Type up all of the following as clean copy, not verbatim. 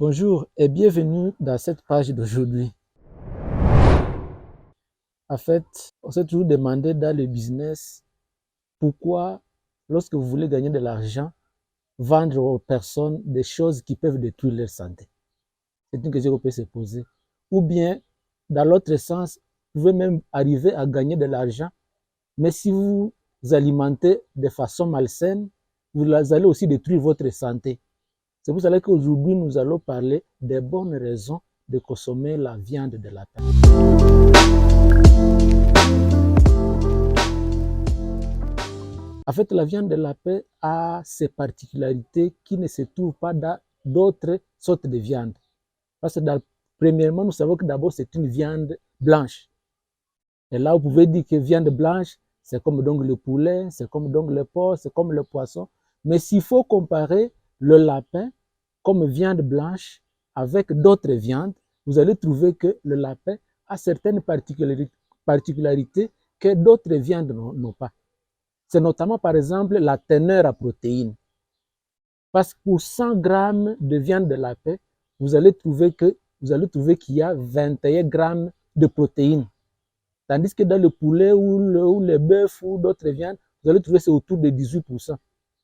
Bonjour et bienvenue dans cette page d'aujourd'hui. En fait, on s'est toujours demandé dans le business pourquoi, lorsque vous voulez gagner de l'argent, vendre aux personnes des choses qui peuvent détruire leur santé. C'est une question qu'on peut se poser. Ou bien, dans l'autre sens, vous pouvez même arriver à gagner de l'argent, mais si vous alimentez de façon malsaine, vous allez aussi détruire votre santé. C'est pour cela qu'aujourd'hui, nous allons parler des bonnes raisons de consommer la viande de lapin. En fait, la viande de lapin a ses particularités qui ne se trouvent pas dans d'autres sortes de viande. Parce que premièrement, nous savons que d'abord, c'est une viande blanche. Et là, vous pouvez dire que viande blanche, c'est comme donc le poulet, c'est comme donc le porc, c'est comme le poisson. Mais s'il faut comparer le lapin comme viande blanche avec d'autres viandes, vous allez trouver que le lapin a certaines particularités que d'autres viandes n'ont pas. C'est notamment par exemple la teneur à protéines. Parce que pour 100 grammes de viande de lapin, vous allez trouver qu'il y a 21 grammes de protéines. Tandis que dans le poulet ou le bœuf ou d'autres viandes, vous allez trouver c'est autour de 18%.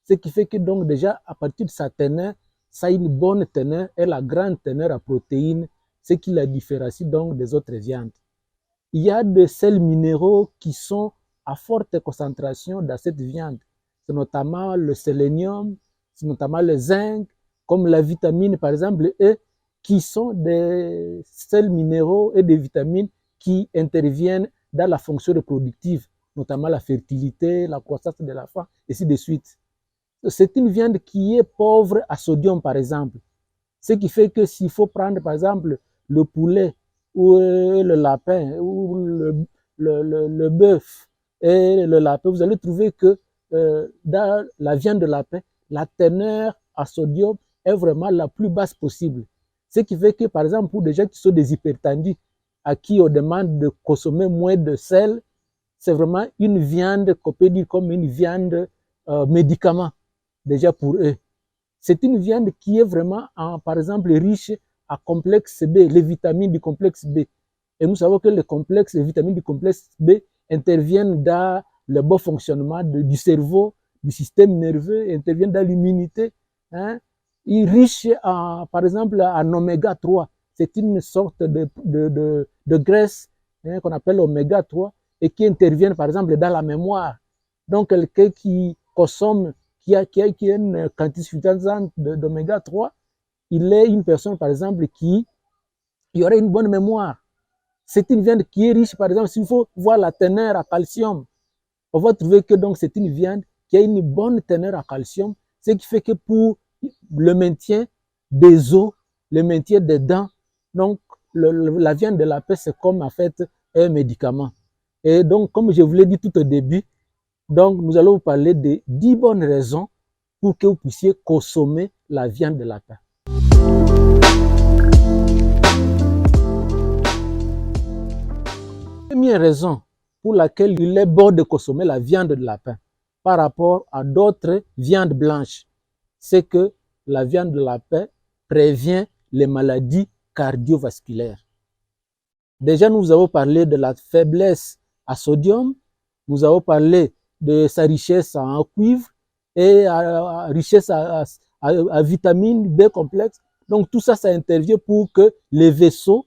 Ce qui fait que donc déjà à partir de sa teneur, ça a une bonne teneur et la grande teneur à protéines, ce qui la différencie donc des autres viandes. Il y a des sels minéraux qui sont à forte concentration dans cette viande. C'est notamment le sélénium, c'est notamment le zinc, comme la vitamine par exemple E, qui sont des sels minéraux et des vitamines qui interviennent dans la fonction reproductive, notamment la fertilité, la croissance de l'enfant, et ainsi de suite. C'est une viande qui est pauvre à sodium, par exemple. Ce qui fait que s'il faut prendre, par exemple, le poulet ou le lapin ou le bœuf et le lapin, vous allez trouver que dans la viande de lapin, la teneur à sodium est vraiment la plus basse possible. Ce qui fait que, par exemple, pour des gens qui sont des hypertendus, à qui on demande de consommer moins de sel, c'est vraiment une viande qu'on peut dire comme une viande médicament, déjà pour eux. C'est une viande qui est vraiment, par exemple, riche à complexe B, les vitamines du complexe B. Et nous savons que les vitamines du complexe B interviennent dans le bon fonctionnement du cerveau, du système nerveux, interviennent dans l'immunité. Hein. Il est riche, par exemple, en oméga 3. C'est une sorte de graisse qu'on appelle oméga 3 et qui intervient, par exemple, dans la mémoire. Donc, quelqu'un qui consomme qui a une quantité suffisante d'oméga 3, il est une personne, par exemple, qui aurait une bonne mémoire. C'est une viande qui est riche, par exemple, s'il faut voir la teneur à calcium, on va trouver que donc c'est une viande qui a une bonne teneur à calcium, ce qui fait que pour le maintien des os, le maintien des dents, donc la viande de lapin, c'est comme en fait un médicament. Et donc, comme je vous l'ai dit tout au début, donc, nous allons vous parler de 10 bonnes raisons pour que vous puissiez consommer la viande de lapin. Première raison pour laquelle il est bon de consommer la viande de lapin par rapport à d'autres viandes blanches, c'est que la viande de lapin prévient les maladies cardiovasculaires. Déjà, nous avons parlé de la faiblesse à sodium, nous avons parlé de sa richesse en cuivre et richesse à vitamine B complexe. Donc tout ça, ça intervient pour que les vaisseaux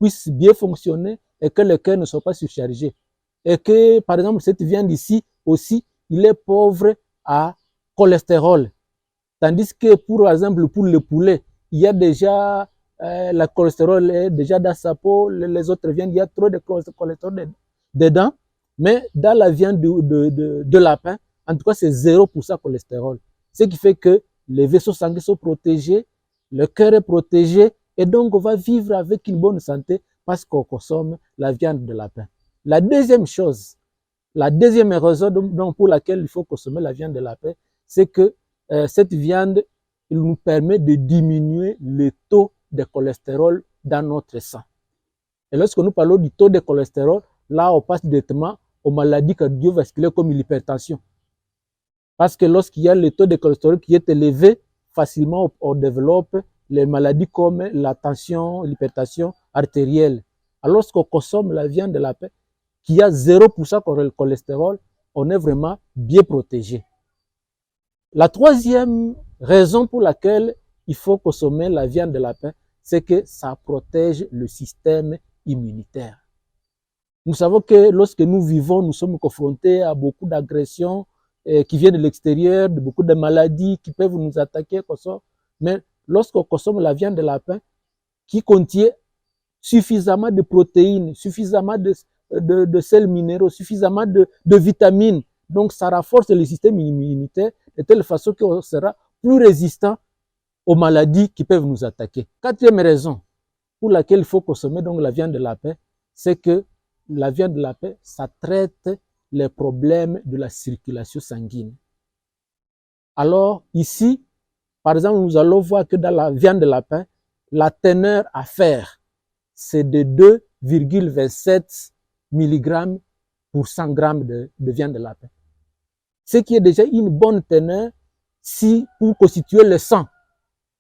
puissent bien fonctionner et que le cœur ne soit pas surchargé. Et que, par exemple, cette viande ici aussi, il est pauvre à cholestérol. Tandis que, par exemple, pour le poulet, il y a déjà le cholestérol est déjà dans sa peau, les autres viandes, il y a trop de cholestérol dedans. Mais dans la viande de lapin, en tout cas, c'est 0% cholestérol. Ce qui fait que les vaisseaux sanguins sont protégés, le cœur est protégé, et donc on va vivre avec une bonne santé parce qu'on consomme la viande de lapin. La deuxième chose, la deuxième raison donc pour laquelle il faut consommer la viande de lapin, c'est que cette viande il nous permet de diminuer le taux de cholestérol dans notre sang. Et lorsque nous parlons du taux de cholestérol, là on passe directement aux maladies cardiovasculaires comme l'hypertension. Parce que lorsqu'il y a le taux de cholestérol qui est élevé, facilement on développe les maladies comme la tension, l'hypertension artérielle. Alors lorsqu'on consomme la viande de lapin, qui a 0% de cholestérol, on est vraiment bien protégé. La troisième raison pour laquelle il faut consommer la viande de lapin, c'est que ça protège le système immunitaire. Nous savons que lorsque nous vivons, nous sommes confrontés à beaucoup d'agressions qui viennent de l'extérieur, de beaucoup de maladies qui peuvent nous attaquer. Mais lorsqu'on consomme la viande de lapin, qui contient suffisamment de protéines, suffisamment de sels minéraux, suffisamment de vitamines, donc ça renforce le système immunitaire de telle façon qu'on sera plus résistant aux maladies qui peuvent nous attaquer. Quatrième raison pour laquelle il faut consommer donc la viande de lapin, c'est que la viande de lapin, ça traite les problèmes de la circulation sanguine. Alors ici, par exemple, nous allons voir que dans la viande de lapin, la teneur à fer, c'est de 2,27 mg pour 100 g de viande de lapin. Ce qui est déjà une bonne teneur pour constituer le sang.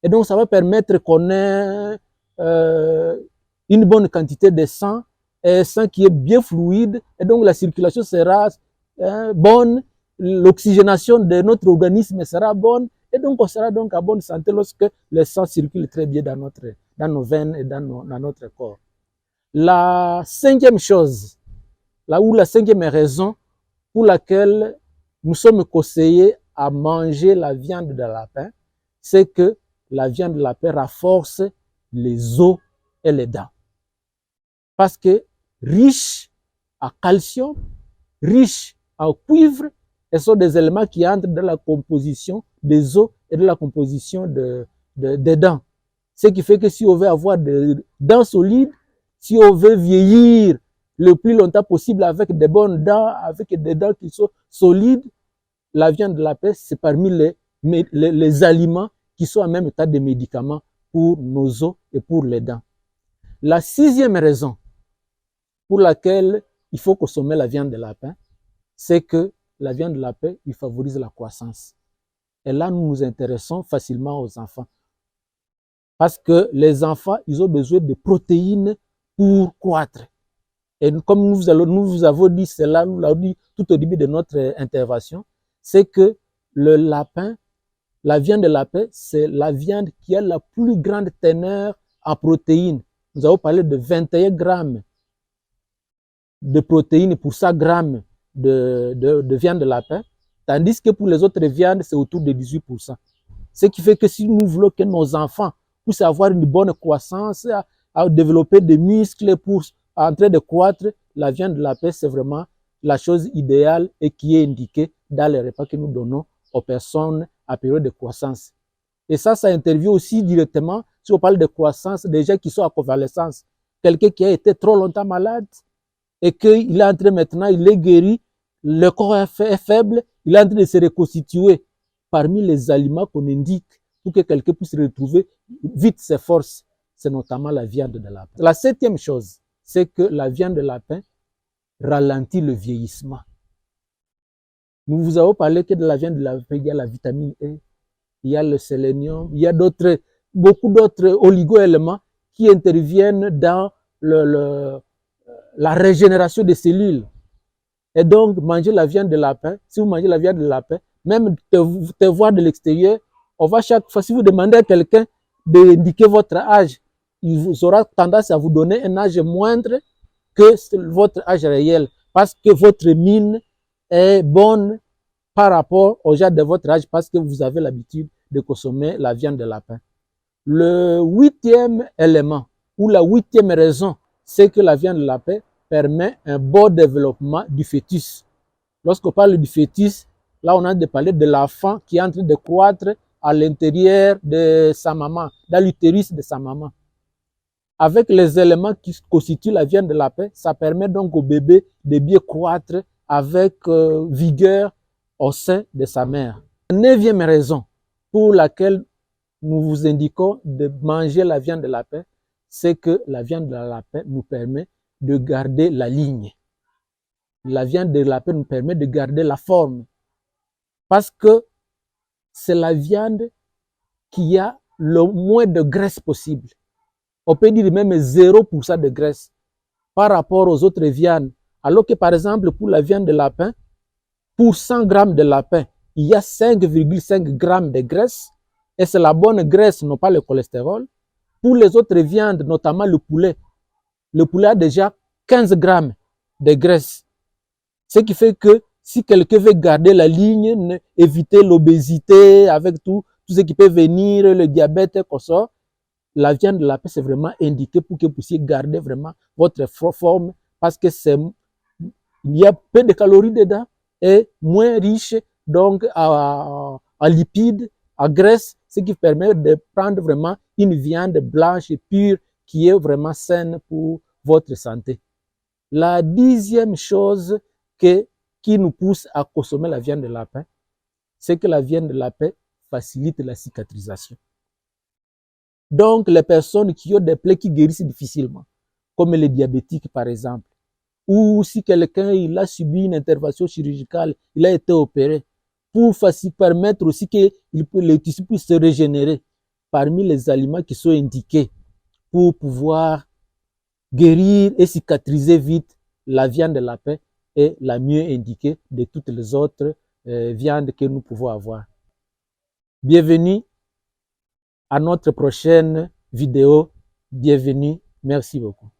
Et donc, ça va permettre qu'on ait une bonne quantité de sang, un sang qui est bien fluide, et donc la circulation sera bonne, l'oxygénation de notre organisme sera bonne, et donc on sera donc à bonne santé lorsque le sang circule très bien dans nos veines et dans notre corps. La cinquième chose, la cinquième raison pour laquelle nous sommes conseillés à manger la viande de lapin, c'est que la viande de lapin renforce les os et les dents. Parce que riche en calcium, riche en cuivre, ce sont des éléments qui entrent dans la composition des os et de la composition des dents. Ce qui fait que si on veut avoir des dents solides, si on veut vieillir le plus longtemps possible avec des bonnes dents, avec des dents qui sont solides, la viande de lapin, c'est parmi les aliments qui sont en même temps des médicaments pour nos os et pour les dents. La sixième raison pour laquelle il faut consommer la viande de lapin, c'est que la viande de lapin, il favorise la croissance. Et là, nous nous intéressons facilement aux enfants. Parce que les enfants, ils ont besoin de protéines pour croître. Et comme nous vous avons dit cela, nous l'avons dit tout au début de notre intervention, c'est que le lapin, la viande de lapin, c'est la viande qui a la plus grande teneur en protéines. Nous avons parlé de 21 grammes de protéines pour 100 grammes de viande de lapin, tandis que pour les autres viandes, c'est autour de 18%. Ce qui fait que si nous voulons que nos enfants puissent avoir une bonne croissance, à développer des muscles pour en train de croître, la viande de lapin, c'est vraiment la chose idéale et qui est indiquée dans les repas que nous donnons aux personnes à période de croissance. Et ça intervient aussi directement, si on parle de croissance, des gens qui sont en convalescence. Quelqu'un qui a été trop longtemps malade et qu'il est en train maintenant, il est guéri, le corps est faible, il est en train de se reconstituer. Parmi les aliments qu'on indique pour que quelqu'un puisse retrouver vite ses forces, c'est notamment la viande de lapin. La septième chose, c'est que la viande de lapin ralentit le vieillissement. Nous vous avons parlé que de la viande de lapin, il y a la vitamine E, il y a le sélénium, il y a beaucoup d'autres oligo-éléments qui interviennent dans la régénération des cellules. Et donc, manger la viande de lapin, si vous mangez la viande de lapin, même te voir de l'extérieur, on va chaque fois, si vous demandez à quelqu'un d'indiquer votre âge, il aura tendance à vous donner un âge moindre que votre âge réel, parce que votre mine est bonne par rapport au genre de votre âge, parce que vous avez l'habitude de consommer la viande de lapin. Le huitième élément, ou la huitième raison, c'est que la viande de lapin permet un bon développement du fœtus. Lorsqu'on parle du fœtus, là on a parlé de l'enfant qui est en train de croître à l'intérieur de sa maman, dans l'utérus de sa maman. Avec les éléments qui constituent la viande de lapin, ça permet donc au bébé de bien croître avec vigueur au sein de sa mère. La neuvième raison pour laquelle nous vous indiquons de manger la viande de lapin, c'est que la viande de lapin nous permet de garder la ligne. La viande de lapin nous permet de garder la forme. Parce que c'est la viande qui a le moins de graisse possible. On peut dire même 0% de graisse par rapport aux autres viandes. Alors que par exemple, pour la viande de lapin, pour 100 grammes de lapin, il y a 5,5 grammes de graisse. Et c'est la bonne graisse, non pas le cholestérol. Pour les autres viandes, notamment le poulet a déjà 15 grammes de graisse. Ce qui fait que si quelqu'un veut garder la ligne, éviter l'obésité avec tout ce qui peut venir, le diabète, comme ça, la viande de lapin, c'est vraiment indiqué pour que vous puissiez garder vraiment votre forme parce que il y a peu de calories dedans et moins riche donc à lipides, à graisse, ce qui permet de prendre vraiment une viande blanche et pure qui est vraiment saine pour votre santé. La 10e chose qui nous pousse à consommer la viande de lapin, c'est que la viande de lapin facilite la cicatrisation. Donc, les personnes qui ont des plaies qui guérissent difficilement, comme les diabétiques par exemple, ou si quelqu'un il a subi une intervention chirurgicale, il a été opéré, pour permettre aussi que le tissu puisse se régénérer, parmi les aliments qui sont indiqués pour pouvoir guérir et cicatriser vite, la viande de lapin est la mieux indiquée de toutes les autres viandes que nous pouvons avoir. Bienvenue à notre prochaine vidéo. Bienvenue. Merci beaucoup.